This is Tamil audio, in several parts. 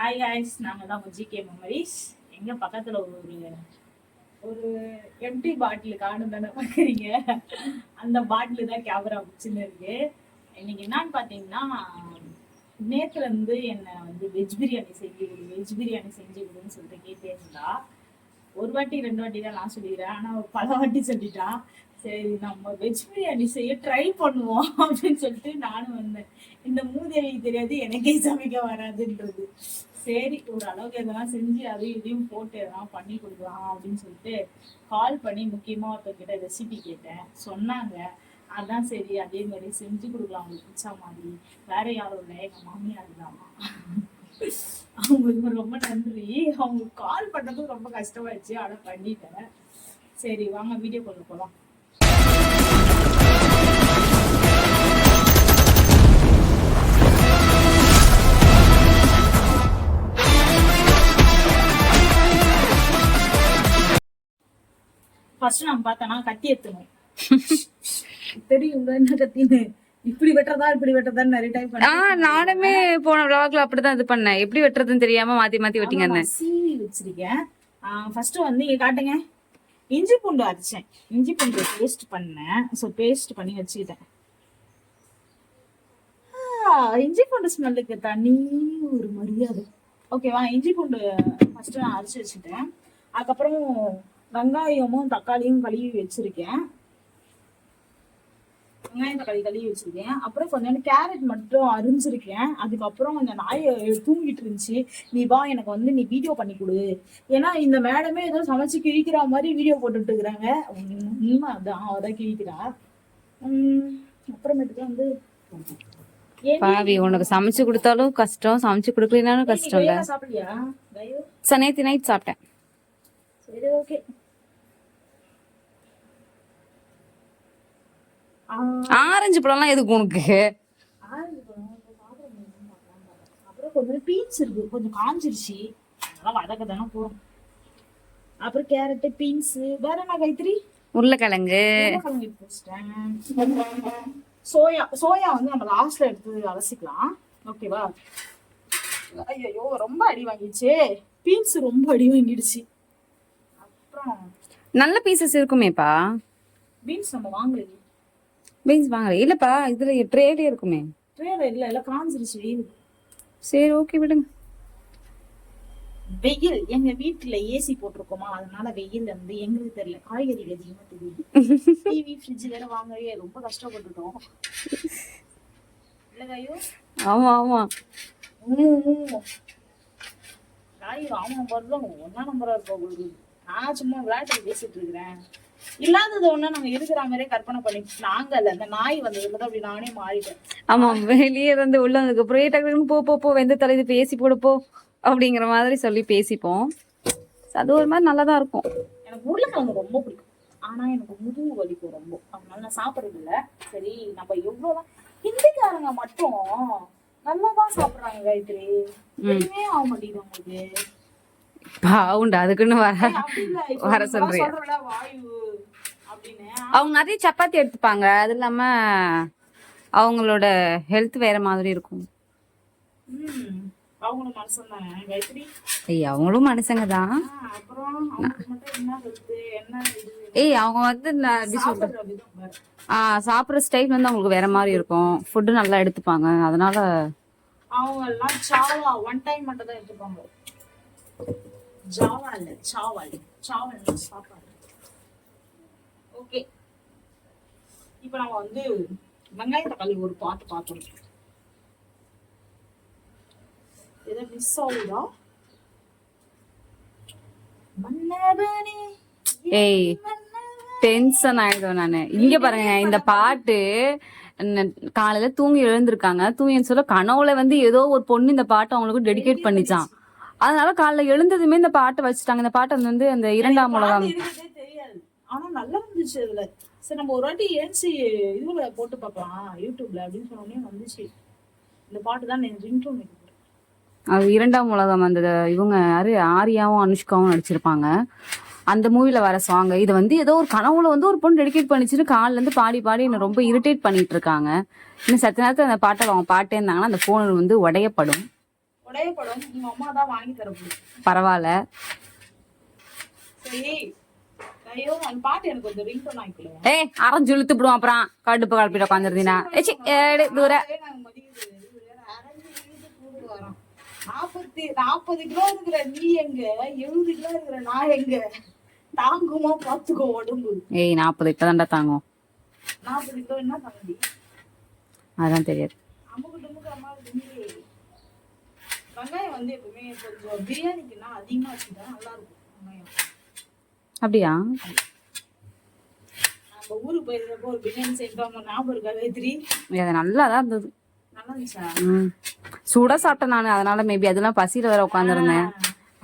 ஹாய் காய்ஸ், நாங்கள் தான் ஜிகே மெமரிஸ். எங்க பக்கத்துல ஒரு எம்டி பாட்டில் காணும் தானே பார்க்குறீங்க. அந்த பாட்டில் தான் கேமரா பிடிச்சுன்னு இருக்கு. இன்னைக்கு என்னன்னு பார்த்தீங்கன்னா, நேத்துல இருந்து என்னை வெஜ் பிரியாணி செஞ்சு கொடுன்னு சொல்லிட்டு கேட்டே இருந்தா. ஒரு வாட்டி 2 வாட்டி தான் நான் சொல்லிடுறேன், ஆனால் பல வாட்டி சொல்லிட்டா. சரி, நம்ம வெஜ் பிரியாணி செய்ய ட்ரை பண்ணுவோம் அப்படின்னு சொல்லிட்டு நானும் வந்தேன். இந்த மூதேவிக்கு தெரியாது எனக்கே சமைக்க வராதுன்றது. சரி, ஒரு அளவுக்கு எதெல்லாம் செஞ்சு அதையும் இதையும் போட்டு எதெல்லாம் பண்ணி கொடுக்கலாம் அப்படின்னு சொல்லிட்டு கால் பண்ணி முக்கியமாக ஒருத்தர்கிட்ட ரெசிபி கேட்டேன். சொன்னாங்க. அதான் சரி, அதே மாதிரி செஞ்சு கொடுக்கலாம் அவங்களுக்கு பிடிச்ச மாதிரி. வேற யாரும் இல்லை, எங்கள் மாமியார் தான். அவங்களுக்கு ரொம்ப நன்றி. அவங்க கால் பண்ணதும் ரொம்ப கஷ்டமாயிடுச்சு, ஆனால் பண்ணிட்டேன். சரி வாங்க வீடியோ கொண்டு போகலாம். ஃபர்ஸ்ட் நம்ம பார்த்தோம்னா கத்தி எத்தணும். தெரியும் என்ன கத்தின்னு. இப்படி வெட்டுறதா நிறைய டைம் பண்ணேன். நானுமே போன விளாக்ல அப்படிதான் இது பண்ணேன். எப்படி வெட்டுறதுன்னு தெரியாம மாத்தி வெட்டிங்க. சீவி வச்சிருக்கேன். ஃபர்ஸ்ட் இங்க காட்டுங்க. இஞ்சி பூண்டு அரைச்சேன். இஞ்சி பூண்டு பேஸ்ட் பண்ணேன். ஸோ பேஸ்ட் பண்ணி வச்சுக்கிட்டேன். இஞ்சி பூண்டு ஸ்மெல்லுக்கு தனி ஒரு மரியாதை. ஓகேவா? இஞ்சி பூண்டு ஃபர்ஸ்ட் நான் அரைச்சி வச்சுட்டேன். அதுக்கப்புறம் வெங்காயமும் தக்காளியும் கழுவி வச்சிருக்கேன். அப்புறம் கொஞ்சம் கேரட் மட்டும் அரிஞ்சிருக்கேன். அதுக்கப்புறம் இந்த நாயை தூங்கிட்டு இருந்துச்சு. நீ வா, எனக்கு நீ வீடியோ பண்ணி கொடு. ஏன்னா இந்த மேடமே ஏதோ சமைச்சு கிழிக்கிற மாதிரி வீடியோ போட்டுட்டு இருக்கிறாங்க. அதான் அவதான் கிழிக்கிறா. அப்புறமேட்டுக்கு பாவி, உனக்கு சமைச்சு கொடுத்தாலும் கஷ்டம், சமைச்சு கொடுக்கலனாலும் கஷ்டம் இல்ல. சாப்பிடலையா? நேத்து நைட் சாப்பிட்டேன். சரி, ஓகே. ஆரஞ்சு பழம்லாம் எதுக்கு உனக்கு? அப்புறம் கொஞ்சம் பீன்ஸ் இருக்கு, கொஞ்சம் காஞ்சிருச்சு, அதெல்லாம் வதக்க தானே போறோம். அப்புறம் கேரட், பீன்ஸ், வேற என்ன காய்கறி? உருளைக்கிழங்கு. சோயா நம்ம லாஸ்ட்ல எடுத்து அலசிக்கலாம். ஓகேவா? ஐயோ ரொம்ப அடி வாங்கிடுச்சு. பீன்ஸ் ரொம்ப அடி வாங்கிடுச்சு. அப்புறம் நல்ல பீசஸ் இருக்குமேப்பா. பீன்ஸ் நம்ம வாங்குறது. பீன்ஸ் வாங்குற இல்லப்பா, இதுல ட்ரேல இருக்குமே. ட்ரேல இல்ல காஞ்சிருச்சு வெயில். சரி, ஓகே விடுங்க. வெயில் எங்க வீட்டுல ஏசி போட்டிருக்கோமா, அதனால வெயில் எங்களுக்கு தெரியல. காய்கறி அதிகமா தெரியுது. டிவி ஃப்ரிட்ஜ் வேற வாங்கவே ரொம்ப கஷ்டப்பட்டுட்டோம். இல்ல காயோ? ஆமா ஆமா. காயோ ஆமா பாருங்க, 1 நம்பரா இருக்கும் உங்களுக்கு. நான் சும்மா விளையாட்டு பேசிட்டு இருக்கிறேன். இல்லாதது ஒண்ணு நாங்க இருக்கிற மாதிரியே கற்பனை பண்ணி நாங்கல்ல. அந்த நாய் வந்ததுக்கு அப்படி நானே மாறிட்டேன். ஆமா, வெளியே உள்ள வந்ததுக்கு அப்புறம் போ வெந்த தலைது பேசி போடுப்போ அப்படிங்கிற மாதிரி சொல்லி பேசிப்போம். அது ஒரு மாதிரி நல்லாதான் இருக்கும். எனக்கு உருளைக்கிழங்கு ரொம்ப பிடிக்கும், ஆனா எனக்கு முதுகு வலிக்கும் ரொம்ப, அதனால நான் சாப்பிடுறது இல்ல. சரி, நம்ம எவ்வளவுதான் ஹிந்திக்காரங்க மட்டும் நல்லாதான் சாப்பிடுறாங்க. காயத்ரி எதுவுமே ஆக மாட்டேங்குது உங்களுக்கு. பாவுண்டா, அதுக்குன்னு வர சொல்றேன். அவங்க நிறைய சப்பாத்தி எடுத்துப்பாங்க. அது இல்லாம அவங்களோட ஹெல்த் வேற மாதிரி இருக்கும். அவங்களும் மனுஷங்க தான். அவங்க சாப்பிடுற ஸ்டைல் அவங்களுக்கு வேற மாதிரி இருக்கும். ஃபுட்டு நல்லா எடுத்துப்பாங்க. அதனால அவங்க எல்லாம் சாவா ஒன் டைம் மட்டும் தான் எடுத்துப்பாங்க. ஜாவா இல்ல, சாவல் சாப்பாடு. ஓகே, இப்ப நம்ம வெங்காய தக்காளி ஒரு பார்த்தோம். எதை மிஸ் ஆகுதா? ஏய், டென்ஷன் ஆயிடும் நானு. இங்க பாருங்க, இந்த பாட்டு காலையில தூங்கி எழுந்திருக்காங்க. தூங்கி சொல்ல கனவுல ஏதோ ஒரு பொண்ணு இந்த பாட்டை அவங்களுக்கு டெடிகேட் பண்ணிச்சான். அதனால காலைல எழுந்ததுமே இந்த பாட்டை வச்சுட்டாங்க. இந்த பாட்டு அந்த 2ஆம் உலகம் தெரியாது, ஆனா நல்லா இருந்துச்சு. அதுல சரி, நம்ம ஒரு வாட்டி ஏன்சி இதுல போட்டு பார்க்கலாம் யூடியூப்ல அப்படின்னு சொன்னோடனே வந்துச்சு. இந்த பாட்டு தான் ரிங்டோன். அது 2ஆம் உலகம். அந்த இவங்க யாரு, ஆரியாவும் அனுஷ்காவும் நடிச்சிருப்பாங்க. அந்த மூவில வர சாங். இது ஏதோ ஒரு கனவுல ஒரு பொண்ணு டெடிகேட் பண்ணிச்சுன்னு காலில இருந்து பாடி என்ன ரொம்ப இரிட்டேட் பண்ணிட்டு இருக்காங்க. இன்னும் சத்த நேரத்துல அந்த பாட்டை அவங்க பாட்டே இருந்தாங்கன்னா அந்த போன் உடையப்படும். உடையப்படும் உங்க அம்மா தான் வாங்கி தர முடியும். பரவாயில்ல. சரி ஐயோ அந்த பாட்டு எனக்கு கொஞ்சம் ரிங்டோன் ஆயிக்கலாம். ஏய் அரைஞ்சு இழுத்துப்பிடுவோம் அப்புறம் கடுப்பு கலப்பிட்டு உட்காந்துருந்தீங்கன்னா தூர 40 கிலோ இருக்கிற நீ எங்க 70 கிலோ இருக்கிற நான் எங்க தாங்குமா பாத்துக்கோ உடம்பு. ஏய் 40 கிலோ தாண்டா தாங்கும். 40 கிலோ என்ன தாங்கடி? அதான் தெரியாது. அம்முக்கு அம்மா வெங்காயம் வந்து எப்பவுமே கொஞ்சம் பிரியாணிக்குன்னா அதிகமா வச்சுதான் நல்லா இருக்கும் வெங்காயம். அப்படியா? நம்ம ஊருக்கு போயிருந்தப்போ ஒரு பிரியாணி செய்யறோம் ஞாபகம் இருக்கா வேத்ரி? அது நல்லாதான் இருந்தது. நல்லா இருந்துச்சா? சூடா சாப்பிட்டேன் நானு. அதனால மேபி அதெல்லாம் பசியில வேற உட்காந்துருந்தேன்.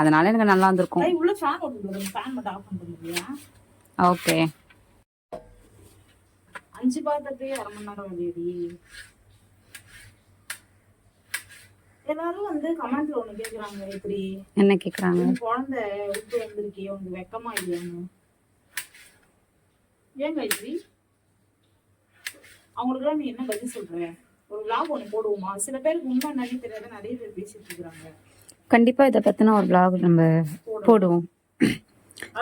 அதனால எனக்கு நல்லா இருந்திருக்கும். உள்ள ஃபேன் ஓடுது. ஃபேன் மட்டும் ஆஃப் பண்ணிடுறியா? ஓகே. 5 பாத்திரத்தையே 1/2 மணி நேரம் வந்தேடி. எல்லாரும் வந்து கமெண்ட்ல ஒண்ணு கேக்குறாங்க எப்படி? என்ன கேக்குறாங்க? குழந்தை விட்டு வந்திருக்கே உனக்கு வெக்கமா இல்லையான்னு. ஏன் காயத்ரி? அவங்களுக்குலாம் நீ என்ன பதில் சொல்ற? ஒரு vlog ஒண்ணு போடுவோமா? சில பேருக்கு உண்மை என்னன்னு தெரியாத நிறைய பேர் பேசிட்டு இருக்காங்க. கண்டிப்பா இத பத்தின ஒரு vlog நம்ம போடுவோம்.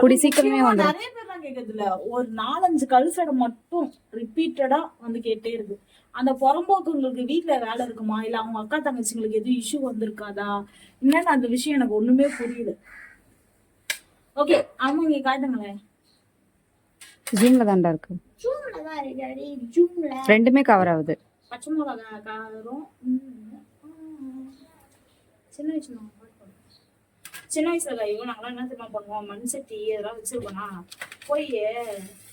கூடி சீக்கிரமே வந்து நிறைய பேர்லாம் கேக்குது இல்ல. ஒரு 4-5 கல்சடை மட்டும் ரிப்பீட்டடா வந்து கேட்டே இருக்கு. அந்த புறம்போக்குங்களுக்கு வீட்டுல வேலை இருக்குமா இல்ல அவங்க அக்கா தங்கச்சிங்களுக்கு எதுவும் இஷ்யூ வந்திருக்காதா என்னன்னு அந்த விஷயம் எனக்கு ஒண்ணுமே புரியல. ஓகே ஆமா நீங்க காட்டுங்களேன். ஜூம்ல தான்டா இருக்கு. ஜூம்ல தான் இருக்கு. ஜூம்ல ரெண்டுமே கவர் ஆகுது. பச்சை மிளகா காரம் சின்ன வயசுல கையோ நாங்களாம் என்ன தெரியுமா பண்ணுவோம்? மண் சட்டி இதெல்லாம் வச்சிருக்கோம்னா போய்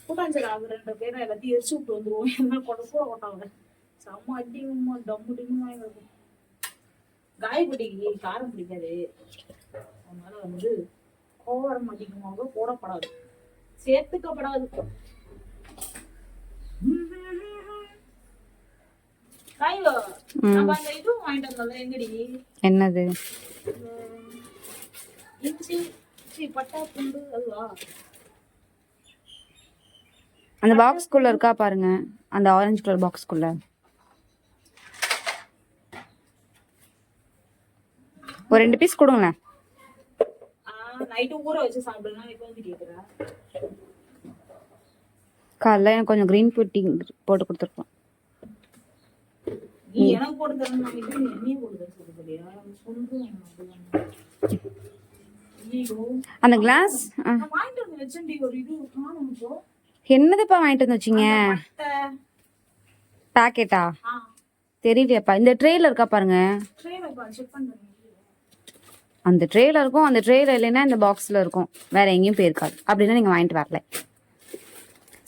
கூட்டாஞ்சல் ஆகுறன்ற பேரை எல்லாத்தையும் எரிச்சு விட்டு வந்துருவோம். என்ன கூட கொட்டாங்க செம்ம அடிங்கம்மா டம்மு டிங்கும் வாங்கி இருக்கும். காய்கறிக்கு காரம் பிடிக்காது. அதனால வந்து கோவரம் அதிகமாக போடப்படாது, சேர்த்துக்கப்படாது. காய்கோ நம்ம அந்த இது வாங்கிட்டு வந்தோம்ல எங்கடி? என்னது? இஞ்சி பட்டா பூண்டு அதுவா? அந்த பாக்ஸ்குள்ள இருக்கா பாருங்க, அந்த ஆரஞ்சு கலர் பாக்ஸ்குள்ள. ஒரு 2 பீஸ் கொடுங்களேன். நைட்டு ஊற வச்சு சாப்பிடுனா இப்போ வந்து கேக்குறா. காலைல எனக்கு கொஞ்சம் கிரீன் டீ போட்டு கொடுத்துருக்கோம். நீ எனக்கு போட்டு தரணும், நான் இது நீ போட்டு தர சொல்றியா? அந்த கிளாஸ் வாங்கிட்டு வந்து வச்சேன்டி ஒரு இது காணோம் போ. என்னதுப்பா வாங்கிட்டு வந்து வச்சீங்க? பாக்கெட்டா? தெரியலையாப்பா. இந்த ட்ரேல இருக்கா பாருங்க. செக் பண்ணுங்க. அந்த ட்ரேல இருக்கும். அந்த ட்ரேல இல்லைன்னா இந்த பாக்ஸ்ல இருக்கும். வேற எங்கேயும் போயிருக்காது. அப்படின்னா நீங்க வாங்கிட்டு வரல.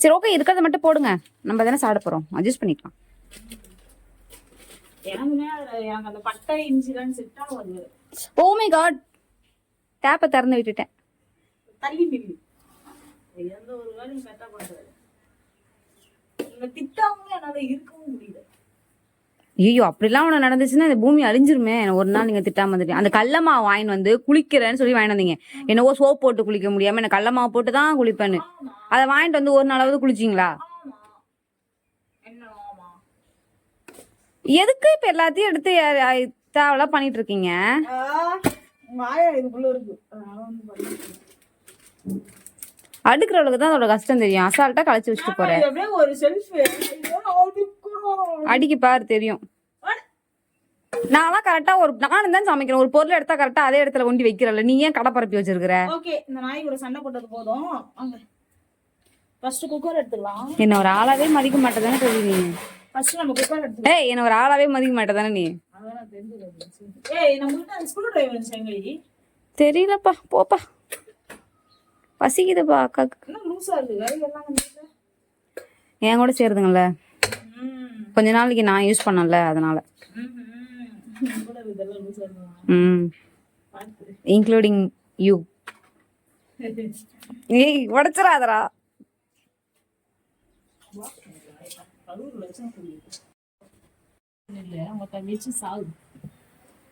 சரி ஓகே, இருக்கிறத மட்டும் போடுங்க. நம்ம தானே சாப்பிட போறோம், அட்ஜஸ்ட் பண்ணிக்கலாம். எனக்கு அந்த பட்டை இன்சிடென்ட் செட் ஆகுது. ஓ மை காட், டேப்பை திறந்து விட்டுட்டேன். தள்ளி நில்லு. எந்த ஒரு வேலையும் கரெக்டா பண்றது. நீங்க திட்டாமலே என்னால இருக்கவும் முடியல. ஐயோ அப்படிலாம் ஒண்ணு நடந்துச்சுன்னா இந்த பூமி அழிஞ்சிருமே. ஒரு நாள் நீங்க திட்டாம வந்துட்டு அந்த கடலமா வாங்கி வந்து குளிக்கிறேன்னு சொல்லி வாங்கிட்டு வந்தீங்க. என்னவோ சோப் போட்டு குளிக்க முடியாம என்ன கடலமாவை போட்டு தான் குளிப்பேன்னு அதை வாங்கிட்டு வந்து ஒரு நாளாவது குளிச்சிங்களா? எதுக்கு இப்ப எல்லாத்தையும் எடுத்து தேவலாம் பண்ணிட்டு இருக்கீங்க? அடுக்கிறவளுக்கு தான் அதோட கஷ்டம் தெரியும். அசால்ட்டா களைச்சு வச்சுட்டு போறேன். அடிக்கு பாரு தெரியும். நான்லாம் கரெக்டா நானும் தான் சமைக்கிறேன். ஒரு பொருள் எடுத்தா கரெக்டா அதே இடத்துல கொண்டு வைக்கிறல. நீ ஏன் கடை பரப்பி வச்சிருக்கிற? ஓகே, இந்த நாய் கூட சண்டை போட்டது போதும். ஃபர்ஸ்ட் குக்கர் எடுத்துக்கலாம். என்ன ஒரு ஆளாவே மதிக்க மாட்டேதானே தெரியுது. ஃபர்ஸ்ட் நம்ம குக்கர் எடுத்துக்கலாம். ஏய் என்ன ஒரு ஆளாவே மதிக்க மாட்டேதானே நீ? அதெல்லாம் தெரிஞ்சது. ஏய் நம்மகிட்ட ஸ்க்ரூ டிரைவர் செங்கடி. தெரியலப்பா, போப்பா. பசிக்குதுப்பா அக்காக்கு. என்ன லூசா இருக்கு எல்லாம் நம்ம என் கூட சேருதுங்கல்ல. கொஞ்ச நாளைக்கு நான் யூஸ் பண்ணல அதனால. Including you. ஏய் உடைச்சிராதடா.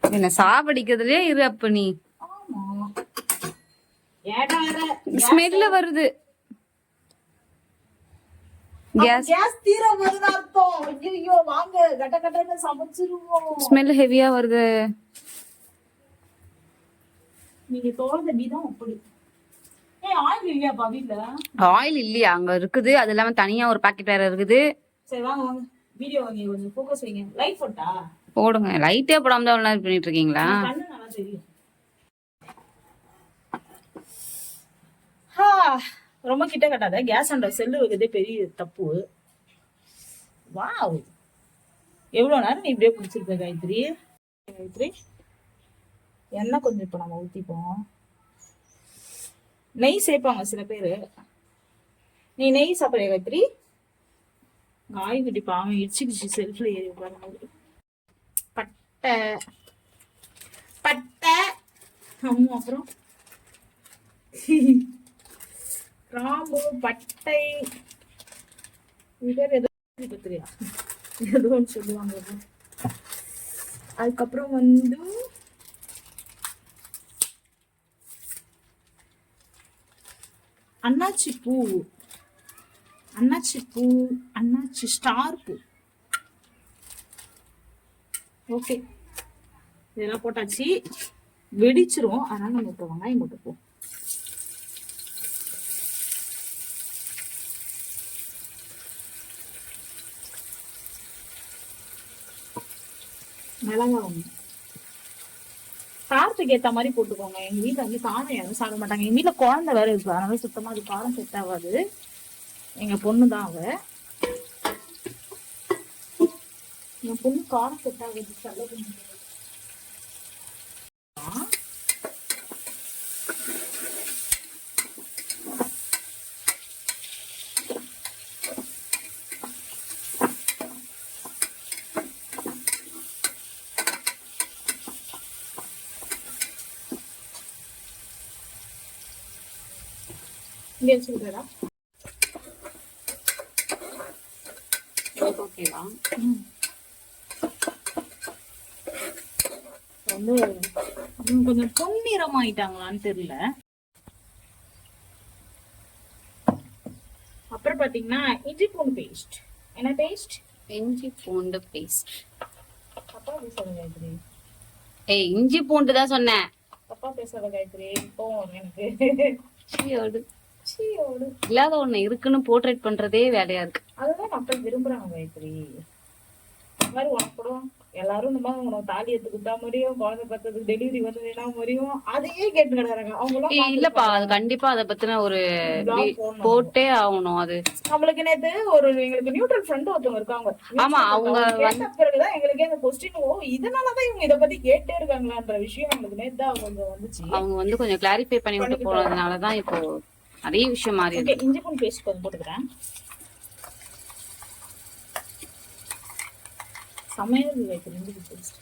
என்ன சாவடிக்கிறதுலயே இரு அப்ப நீ. ஸ்மெல்ல வருது. கேஸ் தீர வருது அர்த்தம். ஐயோ வாங்க கட்ட கட்டன்னு சமைச்சிருவோம். ஸ்மெல் ஹெவியா வருது. நீங்க தோழ தான் அப்படி. ஆயில் இல்லையாப்பா வீட்டுல? ஆயில் இல்லையா? அங்க இருக்குது. அது இல்லாம தனியா ஒரு பாக்கெட் வேற இருக்குது. சரி வாங்க வாங்க, வீடியோ வாங்கி கொஞ்சம் ஃபோக்கஸ் வைங்க. லைட் போட்டா போடுங்க. லைட்டே போடாம தான் அவ்வளவு நேரம் பண்ணிட்டு இருக்கீங்களா? கண்ணு நல்லா தெரியும். ரொம்ப கிட்ட கட்டாத, கேஸ் அண்ட செல்லு வைக்கிறதே பெரிய தப்பு. வாவ், எவ்வளவு நேரம் நீ இப்படியே பிடிச்சிருக்க காயத்ரி. காயத்ரி எண்ணெய் கொஞ்சம் இப்ப நம்ம ஊத்திப்போம். நெய் சேர்ப்பாங்க சில பேரு. நீ நெய் சாப்பிடுற காயத்ரி? காய் கட்டி பாவம் இடிச்சுக்கிச்சு செல்ஃப்ல ஏறி உட்காரும்போது. பட்டை பட்டை அப்புறம் கிராம்பு பட்டை பேர் ஏதோ பத்திரியா ஏதோ ஒன்று சொல்லுவாங்க. அதுக்கப்புறம் வந்து அன்னாச்சி பூ, அன்னாச்சி பூ, அன்னாச்சி ஸ்டார் பூ. ஓகே, இதெல்லாம் போட்டாச்சு. வெடிச்சிரும், அதனால நம்ம இப்போ வெங்காயம் போட்டுப்போம். மிளகா ஒண்ணு காரத்துக்கு ஏத்த மாதிரி போட்டுக்கோங்க. எங்க வீட்டுல வந்து காரம் யாரும் சாப்பிட மாட்டாங்க. எங்க வீட்டுல குழந்தை வேற இருக்கு, அதனால சுத்தமா அது காரம் செட் ஆகாது. எங்க பொண்ணுதான் அவ. என் பொண்ணு காரம் செட் ஆகுது. நல்லது. இங்க வச்சுக்கிட்டா ஓகேவா? வந்து கொஞ்சம் பொன்னிறம் ஆயிட்டாங்களான்னு தெரியல. அப்புறம் பாத்தீங்கன்னா இஞ்சி பூண்டு பேஸ்ட். என்ன பேஸ்ட்? இஞ்சி பூண்டு பேஸ்ட். தப்பா பேசாத காயத்ரி. ஏய், இஞ்சி பூண்டு தான் சொன்னேன். தப்பா பேசாத காயத்ரி. இப்போ எனக்கு இல்லாத ஒண்ணு இருக்குன்னு போர்ட்ரேட் பண்றதே வேலையா இருக்கு. அதுதான் மக்கள் விரும்புறாங்க காயத்ரி. இந்த மாதிரி உனக்கு கூட எல்லாரும் இந்த மாதிரி உனக்கு தாலி எடுத்து கொடுத்தா முடியும், குழந்தை பத்ததுக்கு டெலிவரி வந்ததுன்னா முடியும், அதையே கேட்டு கிடக்குறாங்க அவங்க. இல்லப்பா, அது கண்டிப்பா அதை பத்தின ஒரு போட்டே ஆகணும். அது நம்மளுக்கு நேத்து ஒரு எங்களுக்கு நியூட்ரல் ஃப்ரெண்ட் ஒருத்தவங்க இருக்காங்க. ஆமா, அவங்க பிறகுதான் எங்களுக்கே அந்த கொஸ்டின், ஓ இதனாலதான் இவங்க இதை பத்தி கேட்டே இருக்காங்களான்ற விஷயம் நம்மளுக்கு நேத்து தான் கொஞ்சம் வந்துச்சு. அவங்க வந்து கொஞ்சம் கிளாரிஃபை பண்ணி விட்டு போனதுனாலதான் இப்போ நிறைய விஷயம் மாறி இருக்கு. இஞ்சி பூண்டு பேஸ்ட் கொஞ்சம் போட்டுக்கிறேன். சமையல் வைக்கிற இஞ்சி பூண்டு பேஸ்ட்.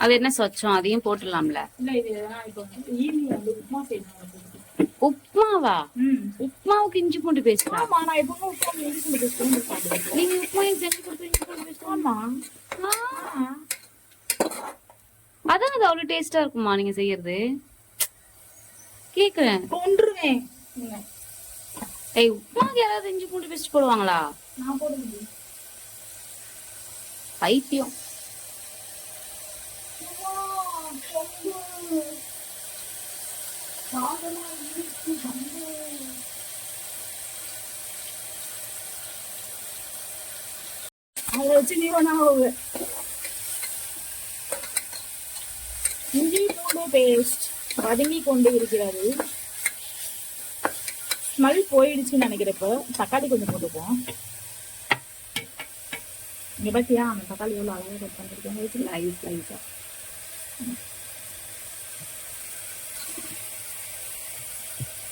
அது என்ன சொச்சம், அதையும் போட்டுடலாம்ல? இல்ல, இது இப்போ ஈவினிங் வந்து உப்புமா செய்யணும். உப்புமாவா? உப்புமாவுக்கு இஞ்சி பூண்டு பேஸ்ட்? ஆமா, நான் எப்பவுமே உப்புமா இஞ்சி பூண்டு பேஸ்ட் சாப்பிடுவேன். நீங்க உப்புமா செஞ்சு கொடுத்து இஞ்சி பூண்டு பேஸ்ட்? ஆமா, அதான் அது அவ்வளவு டேஸ்டா இருக்குமா நீங்க செய்யறது? கேக்குறேன். கொன்றுவேன். ஏய், உப்புமாக்கு யாராவது இஞ்சி பூண்டு பேஸ்ட் போடுவாங்களா? நான் போட முடியும். பைத்தியம். அதை வச்சு நீ ஒண்ணா இஞ்சி பூண்டு பேஸ்ட் வதங்கி கொண்டு இருக்கிறது. ஸ்மெல் போயிடுச்சுன்னு நினைக்கிறப்ப தக்காளி கொஞ்சம் போட்டுப்போம். இங்க பாத்தியா அந்த தக்காளி எவ்வளவு அழகா கட் பண்ணிருக்கேன்.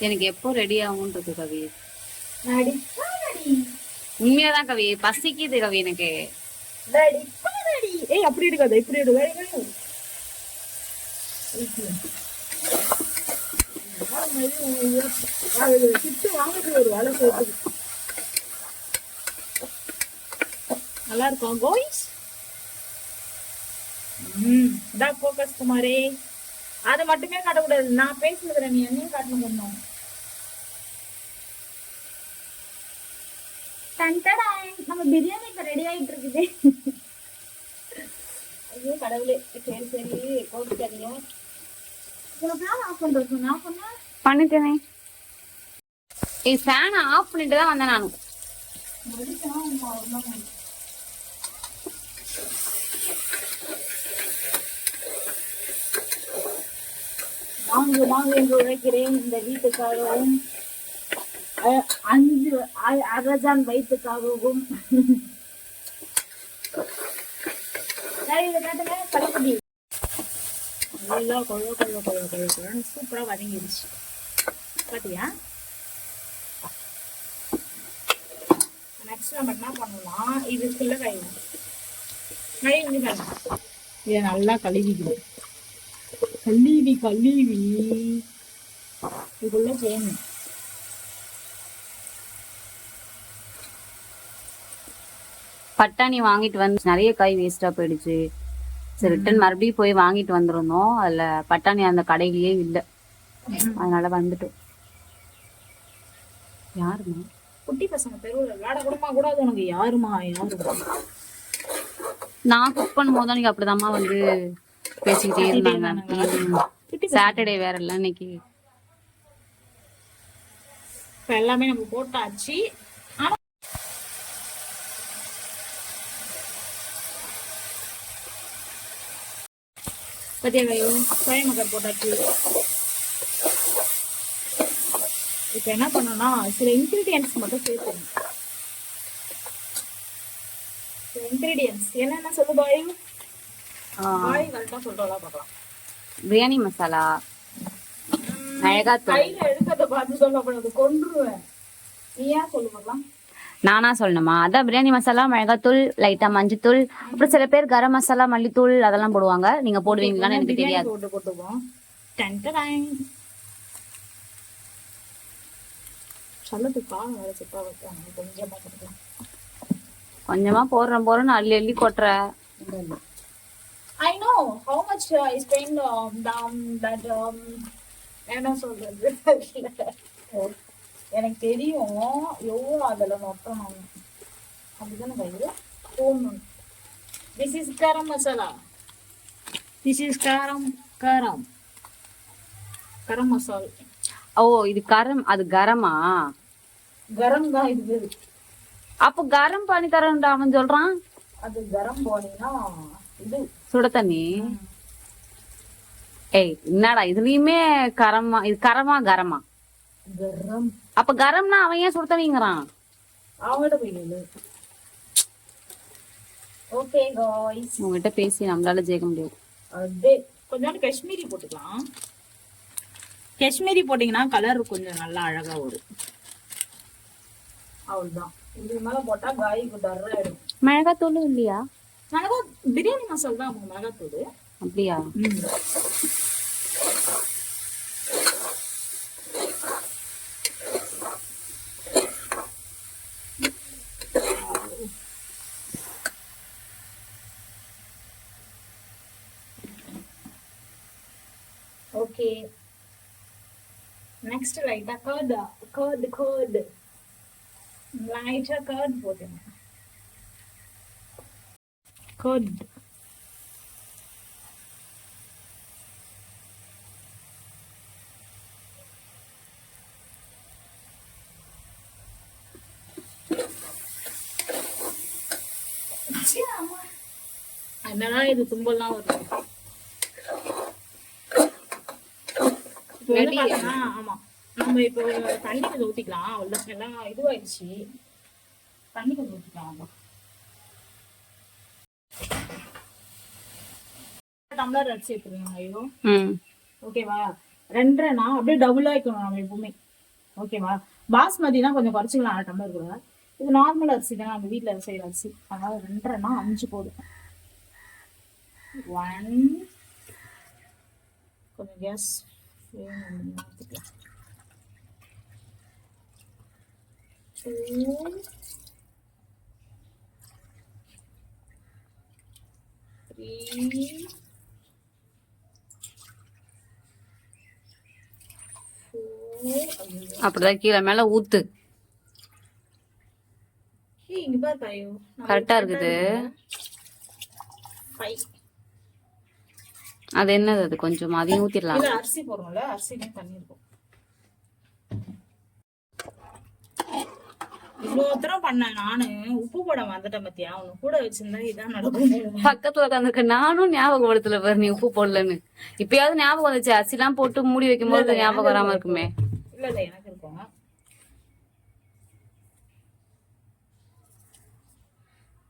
எனக்கு எப்போ ரெடி ஆகும்ன்றது கவி. உண்மையாதான் கவி, பசிக்குது கவி எனக்கு. ஏய் அப்படி இருக்காது, இப்படி இருக்கு. ஒரு வேலை சேர்த்து நல்லா இருக்கும் கோயிஸ். இதான் போக்கஸ் குமாரே. அதை மட்டுமே காட்டக்கூடாது, நான் பேசுகிறேன், நீ என்னையும் காட்டணும் பண்ணோம். நம்ம பிரியாணி இப்ப ரெடி ஆயிட்டு இருக்குது. ஐயோ கடவுளே, சரி சரி கோபிக்காதீங்க. ஒரு ஃபேன் ஆஃப் பண்றது நான் பண்ணேன். பண்ணிட்டேனே. ஃபேன் ஆஃப் பண்ணிட்டு தான் வந்தேன் நானு. வாங்கு வாங்கு என்று உழைக்கிறேன் இந்த வீட்டுக்காகவும் 5 அகஜான் வயிற்றுக்காகவும். கலப்பதி எல்லாம் சூப்பரா வதங்கிடுச்சு பாத்தியா. நெக்ஸ்ட் நம்ம என்ன பண்ணலாம், இதுக்குள்ள கழுவி இதை நல்லா கழுவிக்கணும். கழுவி இதுக்குள்ள செய்யணும். பட்டாணி வாங்கிட்டு வந்து நிறைய காய் வேஸ்டா போயிடுச்சு. சரி ரிட்டன் மறுபடியும் போய் வாங்கிட்டு வந்துருந்தோம். அதுல பட்டாணி அந்த கடையிலயே இல்ல, அதனால வந்துட்டோம். யாருமா குட்டி பசங்க தெருவில் விளையாட கூடமா கூடாது உனக்கு. யாருமா நான் குக் பண்ணும் போது நீங்க அப்படிதாம்மா வந்து பேசிக்கிட்டே இருந்தாங்க. சாட்டர்டே வேற இல்ல இன்னைக்கு. இப்ப எல்லாமே நம்ம போட்டாச்சு. பத்தியா சோயா மக்கள் போட்டாச்சு. இப்ப என்ன பண்ணணும்னா சில இன்கிரீடியன்ஸ் மட்டும் சேர்க்கணும். இன்கிரீடியன்ஸ் என்னென்ன சொல்லு பாய். பாய் கரெக்டா சொல்றதா பார்க்கலாம். பிரியாணி மசாலா, மிளகாத்தூள். கையில எடுக்கிறத பார்த்து சொல்லக்கூடாது, கொன்றுவேன். நீ ஏன் சொல்லு பார்க்கலாம். நானா சொல்லணுமா? அதான் பிரியாணி மசாலா, மிளகாத்தூள், லைட்டா மஞ்சத்தூள், அப்புறம் சில பேர் கரம் மசாலா, மல்லித்தூள் அதெல்லாம் போடுவாங்க. நீங்க போடுவீங்களான்னு எனக்கு தெரியாது. போட்டுப்போம். கொஞ்சமா போடுறேன்னு அள்ளி அள்ளி கொட்டுற. I know how much I spend that என்ன சொல்றது எனக்கு தெரியும் எவ்வளோ அதில் நொட்டணும் அப்படிதானே கைது போடணும். This is garam masala, this is garam masala. ஓ இது கரம், அது கரமா? கரம் தான் இது. அப்ப கரம் பண்ணி தரேன்டா அவன் சொல்றான். அது கரம் போனீங்கன்னா இது சுட தண்ணி. ஏய் என்னடா இதுலயுமே கரமா? இது கரமா கரமா? கரம். அப்ப கரம்னா அவன் ஏன் சுட தண்ணிங்கிறான்? அவங்ககிட்ட போய் ஓகே गाइस, உங்ககிட்ட பேசி நம்மளால ஜெயிக்க முடியாது. அதே கொஞ்சம் காஷ்மீரி போட்டுக்கலாம். காஷ்மீரி போட்டீங்கன்னா கலர் கொஞ்சம் நல்லா அழகா வரும். அவ்வளவுதான். இதுக்கு மேல போட்டா காய்க்கு டர்ராயிடும். மிளகாத்தூள் இல்லையா? மிளகா பிரியாணி மசாலா தான் அவங்க மிளகாத்தூள். அப்படியா? ஓகே நெக்ஸ்ட் லைட்டா கர்ட் லைட்டா கர்ட் போடுங்க. கர்ட் என்னன்னா இது தும்பல்லாம் வருது. ஆமா நம்ம இப்போ தண்ணி கொஞ்சம் ஊத்திக்கலாம். அவ்வளவு எல்லாம் இதுவாயிடுச்சு. தண்ணி கொஞ்சம் ஊத்திக்கலாம். டம்ளர் அடிச்சு எடுத்துருங்க. ஐயோ ஓகேவா? 2.5 அப்படியே டபுளா வைக்கணும் நம்ம எப்பவுமே. ஓகேவா? பாஸ்மதினா கொஞ்சம் குறைச்சிக்கலாம் 1/2 டம்ளர் கூட. இது நார்மல் அரிசி தான், நம்ம வீட்டுல செய்யற அரிசி. அதனால 2.5 5 போதும். 1 கொஞ்சம் கேஸ் 2 3 4. அப்படிதான் கீழே மேல ஊத்து. இங்க பாரு பாயோ கரெக்டா இருக்குது. 5 அது என்னது அது கொஞ்சம் அதையும் ஊத்திடலாம். இல்ல அரிசி போடுறோம்ல, அரிசிலையும் தண்ணி இருக்கும். இவ்வளவு தூரம் பண்ணேன் நானு, உப்பு போட வந்துட்டேன் பத்தியா. அவனு கூட வச்சிருந்தா இதான் நடக்கும். பக்கத்துல உட்காந்துருக்க நானும் ஞாபகப்படுத்தல பாரு நீ உப்பு போடலன்னு. இப்பயாவது ஞாபகம் வந்துச்சு, அரிசி எல்லாம் போட்டு மூடி வைக்கும் போது ஞாபகம் வராம இருக்குமே. இல்ல இல்ல எனக்கு இருக்கும்.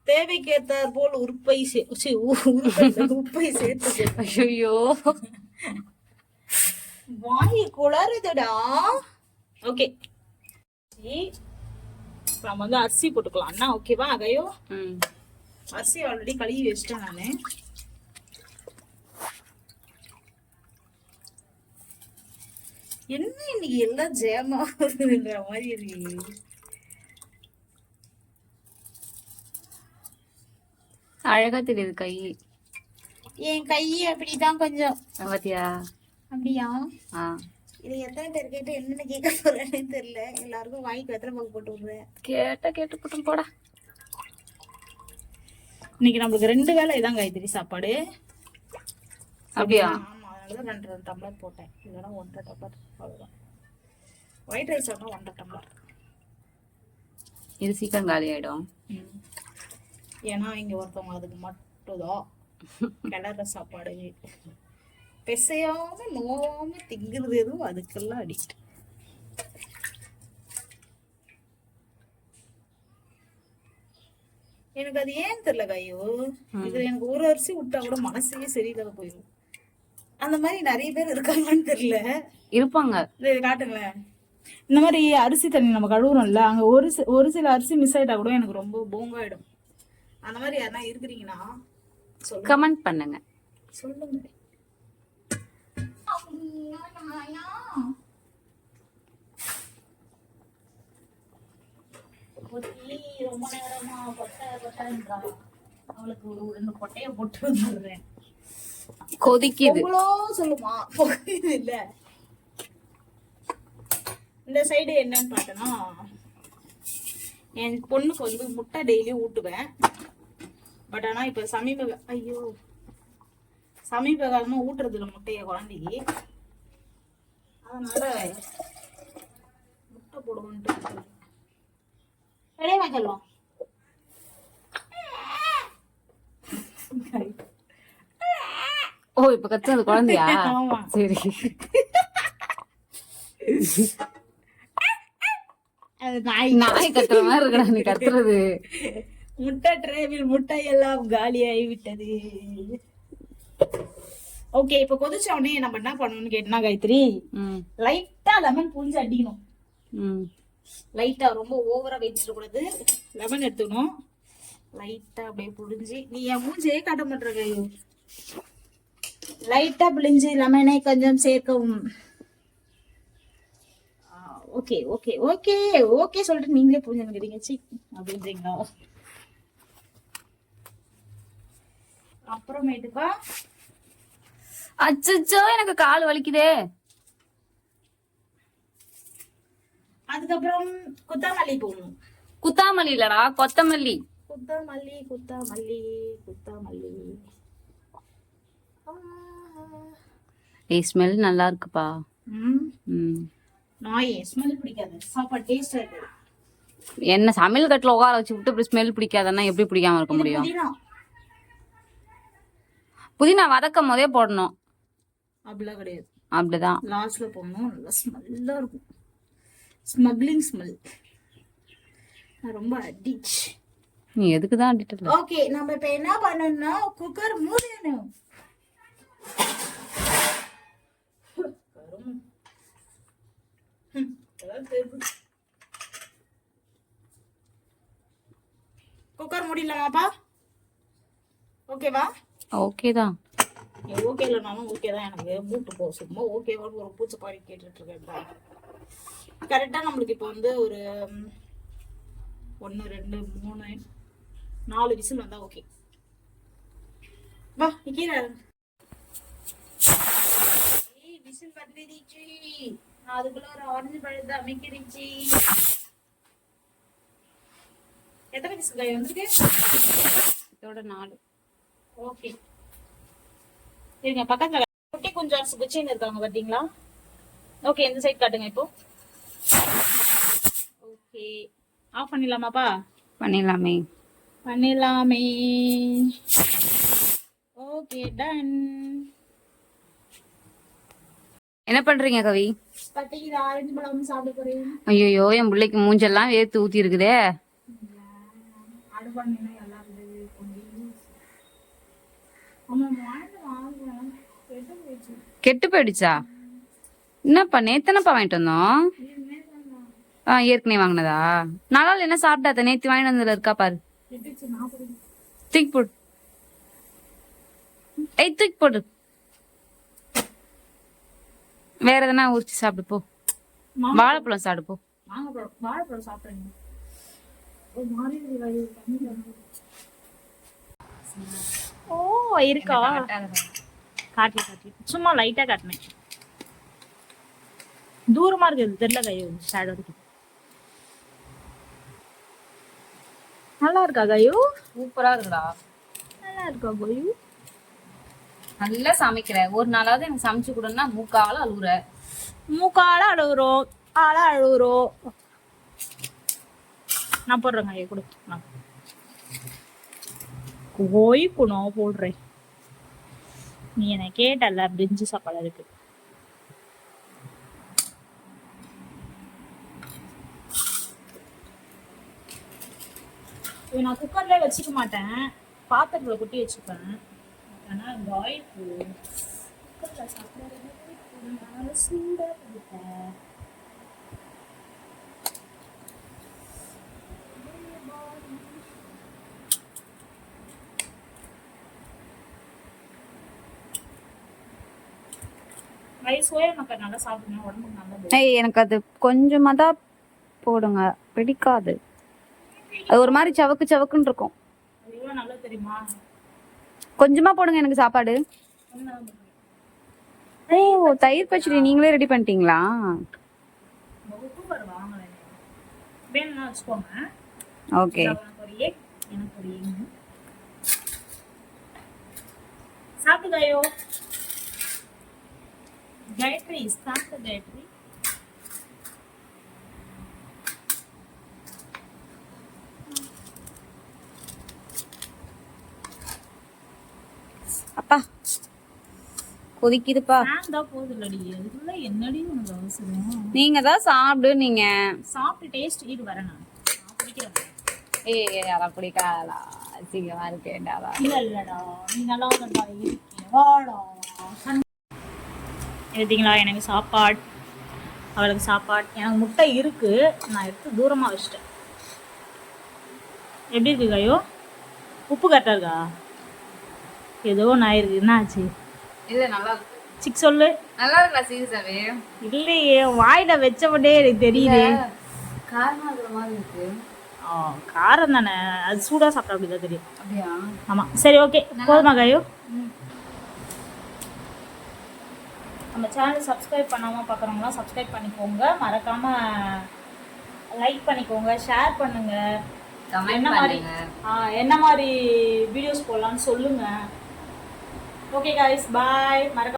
தேவைக்கேற்றார் போல் உப்பை சேர்த்து. ஐயோ வாய் குளறுதுடா. ஓகே, நம்ம வந்து அரிசி போட்டுக்கலாம் அண்ணா. ஓகேவா அகையோ? அரிசி ஆல்ரெடி கழுவி வச்சிட்டேன் நானு. என்ன இன்னைக்கு எல்லாம் ஜேமா மாதிரி இருக்கு. அழகா தெரியுது கை. என் கை அப்படிதான் கொஞ்சம். பாத்தியா? அப்படியா? இது எத்தனை பேர் கேட்டு என்னன்னு கேட்க போறேன்னு தெரியல. எல்லாருக்கும் வாய்க்கு எத்தனை பங்கு போட்டு விடுறேன். கேட்டு போட்டும் போடா. இன்னைக்கு நம்மளுக்கு 2 வேளை இதான் காய்கறி சாப்பாடு. அப்படியா? ஆமா, அதனாலதான் 2 டம்ளர் போட்டேன். இல்லைன்னா 1.5 டம்ளர் அவ்வளவுதான். ஒயிட் ரைஸ் ஆனா 1.5 டம்ளர். இது சீக்கிரம் காலி ஆயிடும். ஏன்னா இங்க ஒருத்தவங்க அதுக்கு மட்டும்தான் கிளற சாப்பாடு. பெசையாம நோவாம திங்குறது எதுவும் அதுக்கெல்லாம் அடிக்ட். எனக்கு அது ஏன் தெரியல கையோ. இதுல எனக்கு ஒரு அரிசி விட்டா கூட மனசே சரியில்லாத போயிடும். அந்த மாதிரி நிறைய பேர் இருக்காங்கன்னு தெரியல. இருப்பாங்க. காட்டுங்களேன். இந்த மாதிரி அரிசி தண்ணி நம்ம கழுவுறோம்ல, அங்க ஒரு சில அரிசி மிஸ் ஆயிட்டா கூட எனக்கு ரொம்ப போங்காயிடும். அந்த மாதிரி யாரா இருக்கிறீங்கன்னா கமெண்ட் பண்ணுங்க, சொல்லுங்க. ரொம்ப நேரமா கொட்டை அவளுக்கு ஒரு 2 கொட்டைய போட்டு வந்துடுறேன். கொதிக்குது சொல்லுமா? இல்ல இந்த சைடு என்னன்னு பார்த்தனா, என் பொண்ணுக்கு வந்து முட்டை டெய்லியும் ஊட்டுவேன். பட் ஆனா இப்ப சமீப காலமா ஊட்டுறது இல்லை முட்டைய குழந்தைக்கு. அதனால முட்டை போடுவோன்ட்டு விளையாட சொல்லுவோம். ஓ, இப்ப கத்துறது குழந்தையா? சரி. நாய் கத்துற மாதிரி இருக்கா நீ கத்துறது. முட்டை டிரேவில் முட்டை எல்லாம் காலியாகி விட்டது. ஓகே, இப்ப கொதிச்ச உடனே நம்ம என்ன பண்ணணும்னு கேட்டா காயத்ரி, லைட்டா லெமன் புழிஞ்சு அடிக்கணும். லைட்டா, ரொம்ப ஓவரா வச்சிட கூடாது. லெமன் எடுத்துக்கணும், லைட்டா அப்படியே புழிஞ்சு. நீ என் மூஞ்சியே காட்ட மாட்டேற கையோ. லைட்டா புழிஞ்சு லெமனை கொஞ்சம் சேர்க்கவும். ஓகே ஓகே ஓகே ஓகே சொல்லிட்டு நீங்களே புரிஞ்சுக்கிறீங்க சி அப்படின்றீங்களா? அப்புறமேட்டுக்கா அச்சோ எனக்கு கால் வலிக்குதே. அதுக்கப்புறம் கொத்தமல்லி போடணும். குத்தாமல்லி இல்லடா, கொத்தமல்லி. கொத்தமல்லி கொத்தமல்லி கொத்தமல்லி. ஏய், ஸ்மெல் நல்லா இருக்குப்பா. நாய் ஸ்மெல் பிடிக்காது, சாப்பாடு டேஸ்டா இருக்கு. என்ன சமையல் கட்டுல உட்கார வச்சு விட்டு இப்படி ஸ்மெல் பிடிக்காதன்னா எப்படி பிடிக்காம இருக்க முடியும்? புதினா வதக்கும் போதே போடணும். அப்படிலாம் கிடையாது, அப்படிதான் லாஸ்ட்ல போடணும். நல்லா ஸ்மெல்லா இருக்கும். Smuggling smell. நான் ரொம்ப அடிக்ட். நீ எதுக்கு தான் அடிக்ட்? ஓகே, நம்ம இப்ப என்ன பண்ணணும்னா குக்கர் மூடணும். குக்கர் மூடிடலாமாப்பா? ஓகேவா? ஓகே தான். ஓகே இல்லைனாலும் ஓகே தான். எனக்கு மூட்டு போ சும்மா ஓகேவா ஒரு பூச்சை பாடி கேட்டுட்டு இருக்கேன். கரெக்டா நம்மளுக்கு இப்போ வந்து ஒரு 1 2 3 4 விசில் வந்தா ஓகே. வா கீரை விசில் வந்துடுச்சு. நான் அதுக்குள்ள ஒரு ஆரஞ்சு பழத்தை அமைக்கிடுச்சு. எத்தனை விசில் காய் வந்திருக்கு? இதோட 4. ஓகே, இருங்க பக்கத்துல குட்டி குஞ்சான்ஸ் குச்சின்னு இருக்காங்க பாத்தீங்களா? ஓகே இந்த சைடு காட்டுங்க இப்போ. ஓகே ஆஃப் பண்ணிடலாமாப்பா? பண்ணிடலாமே. பண்ணிடலாமே. Okay done. என்ன பண்றீங்க கவி? பத்திக்குதா? ஆரஞ்சு பழம் சாப்பிட போறேன். ஐயோ என் பிள்ளைக்கு மூஞ்செல்லாம் வேர்த்து ஊத்தி இருக்குதே. ஆர்டர் பண்ணினா நல்லா இருந்தது கொஞ்சம். ஆமா வாங்கினேன். கெட்டு போயிடுச்சா? என்னப்பா நேத்தனப்பா வாங்கிட்டு வந்தோம். ஏற்கனவே வாங்கினதா? நாளால என்ன சாப்பிட்டாத? நேத்து வாங்கிட்டு வந்ததுல இருக்கா பாரு. தூக்கி போடு. தூக்கி போடு. வேற எதனா ஊற்றி சாப்பிடு போ. வாழைப்பழம் சாப்பிடு போ. வாழைப்பழம் சாப்பிடுங்க. ஓ இருக்கா? காட்டி சும்மா லைட்டா காட்டினேன். தூரமா இருக்குது தெரியல கையோ. ஷேடோ இருக்கு. நல்லா இருக்கா கையோ? சூப்பரா இருக்குடா. நல்லா இருக்கா கையோ? நல்லா சமைக்கிற. ஒரு நாளாவது எனக்கு சமைச்சு கொடுன்னா மூக்கால அழுகுற. மூக்கால அழுகுறோம். அழுகுறோம். நான் போடுறேன் கையை கொடு. கோய்க்கு நான் போடுறேன். நீ என்ன கேட்டல பிரிஞ்சு சாப்பாடு இருக்கு. நான் குக்கர்ல வச்சுக்க மாட்டேன், பாத்திரத்துல குட்டி வச்சுப்பேன். ஆனா இந்த ஆயில் குக்கர்ல சாப்பிட சூடா கொடுப்பேன். சோயா மக்கள் நல்லா சாப்பிடுங்க, உடம்புக்கு நல்லது. எனக்கு அது கொஞ்சமா தான் போடுங்க, பிடிக்காது. அது ஒரு மாதிரி சவக்கு சவக்குன்னு இருக்கும். எவ்வளவு நல்லது தெரியுமா? கொஞ்சமா போடுங்க எனக்கு சாப்பாடு. ஓ தயிர் பச்சடி நீங்களே ரெடி பண்ணிட்டீங்களா? வேணும்னா வச்சுக்கோங்க. ஓகே. எனக்கு ஒரு எக். சாப்பிடுதாயோ காயத்ரி? சாப்பிட்டு காயத்ரி. அப்பா கொதிக்குதுப்பா. என்னடி உனக்கு அவசரம்? நீங்க தான் சாப்பிடு. நீங்க சாப்பிட்டு டேஸ்ட் இது வரேன். நான் குடிக்கிறேன். அதான் குடிக்காதா? சீக்கிரமா இருக்கேன்டாவா? இல்லடா நீ நல்லா இருக்கீங்களா? எடுத்தீங்களா? எனக்கு சாப்பாடு, அவளுக்கு சாப்பாடு. எனக்கு முட்டை இருக்கு, நான் எடுத்து தூரமா வச்சுட்டேன். எப்படி இருக்கு கையோ? உப்பு கரெக்டா இருக்கா? ஏதோ நான் இருக்கு. என்ன ஆச்சு? இல்ல நல்லா இருக்கு. சிக் சொல்லு. நல்லா இருக்கா? சீரியஸாவே இல்லையே, வாயில வச்சபடியே எனக்கு தெரியுது. காரமா இருக்கிற மாதிரி இருக்கு. காரம் தானே, அது சூடா சாப்பிட்டா அப்படிதான் தெரியும். அப்படியா? ஆமா சரி ஓகே போதுமா கையோ? நம்ம சேனல் சப்ஸ்கிரைப் பண்ணாமல் பார்க்குறவங்களாம் சப்ஸ்கிரைப் பண்ணிக்கோங்க. மறக்காமல் லைக் பண்ணிக்கோங்க, ஷேர் பண்ணுங்கள். என்ன மாதிரி வீடியோஸ் போடலான்னு சொல்லுங்கள். Okay guys bye. மறக்காம